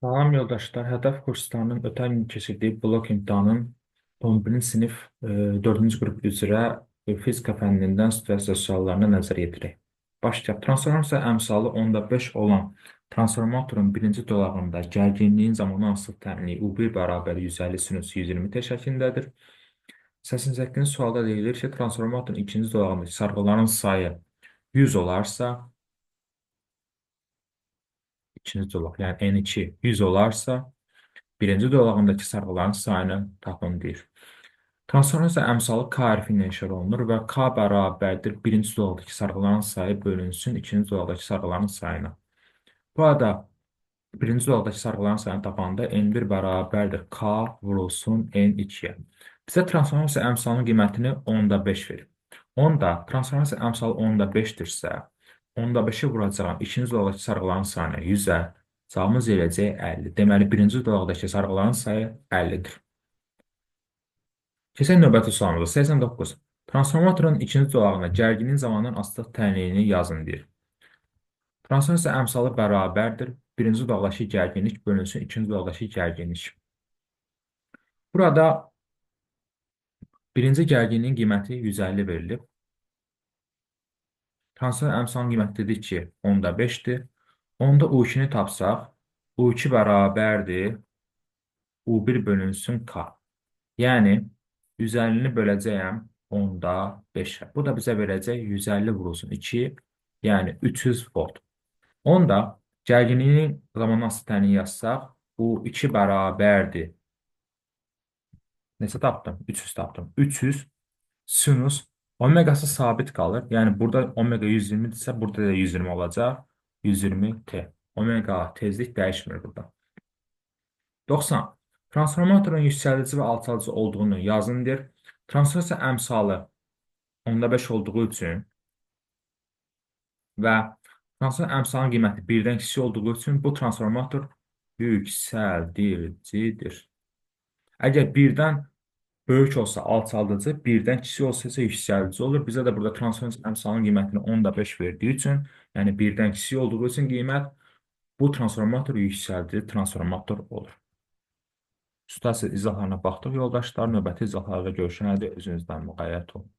Salam yoldaşlar, Hədəf kurslarının ötən gün keçirdiyi blok imtahanın 11-ci sinif 4-cü qrup üzrə fizika fənnindən situasiya suallarına nəzər yetirək. Başlayaq. Transformasiya əmsalı 10/5 olan transformatorun birinci dolağında gərginliyin zamanı asılı tənliyi U1 bərabər 150 sinus 120 t şəklindədir. 88-ci sualda deyilir ki, transformatorun ikinci dolağındakı sarğıların sayı 100 olarsa, ikinci dolaq, yəni N2 100 olarsa, birinci dolağındakı sarğıların sayını tapın deyir. Transformasiya əmsalı K hərfi ilə işarə olunur və K bərabərdir birinci dolaqdakı sarğıların sayı bölünsün ikinci dolaqdakı sarğıların sayına. Bu arada birinci dolaqdakı sarğıların sayını tapanda N1 bərabərdir K vurulsun N2-yə. Bizə transformasiya əmsalının qiymətini 10/5 verir. 10-da transformasiya əmsalı 10/5-dirsə, 10/5-i vuracağım ikinci dolaqdakı sarğıların sayına 100-ə, cavabımız eləcək 50. Deməli, birinci dolaqdakı sarğıların sayı 50-dir. Keçək növbəti sualımıza. 89. Transformatorun ikinci dolağına gərginlik zamanının asılılıq tənliyini yazın deyir. Transformasiya əmsalı bərabərdir. Birinci dolaqdakı gərginlik bölünsün ikinci dolaqdakı gərginlik. Burada birinci gərginliyin qiyməti 150 verilib. Transformasiya əmsalının qiyməti dedik ki, 10/5-dir. Onda U2-ni tapsaq, U2 bərabərdir U1 bölünsün K. Yəni 150-ni böləcəyəm 10/5-ə. Bu da bizə verəcək 150 vurulsun 2, yəni 300 volt. Onda gərginliyin zamanı asılı tənliyi yazsaq, bu 2 bərabərdir. Neçə tapdım? 300 tapdım. 300 sinus omegası sabit qalır. Yəni burada omega 120-dirsə, burada da 120 olacaq. 120 T. Omega tezlik dəyişmir burada. 90. Transformatorun yüksəlici və alçalıcı olduğunu yazın deyir. Transformasiya əmsalı 10/5 olduğu üçün və transformasiya əmsalının qiyməti 1-dən kiçik olduğu üçün bu transformator yüksəldiricidir. Əgər 1-dən böyük olsa alçaldıcı, 1-dən kiçik olsa isə yüksəlici olur. Bizə də burada transformasiya əmsalının qiymətini 10/5 verdiyi üçün, yəni 1-dən kiçik olduğu üçün qiymət bu transformator yüksəldici transformator olur. Situasiya izahlarına baxdıq yoldaşlar. Növbəti izahlarda görüşənəcək. Özünüzdən müğəyyət olun.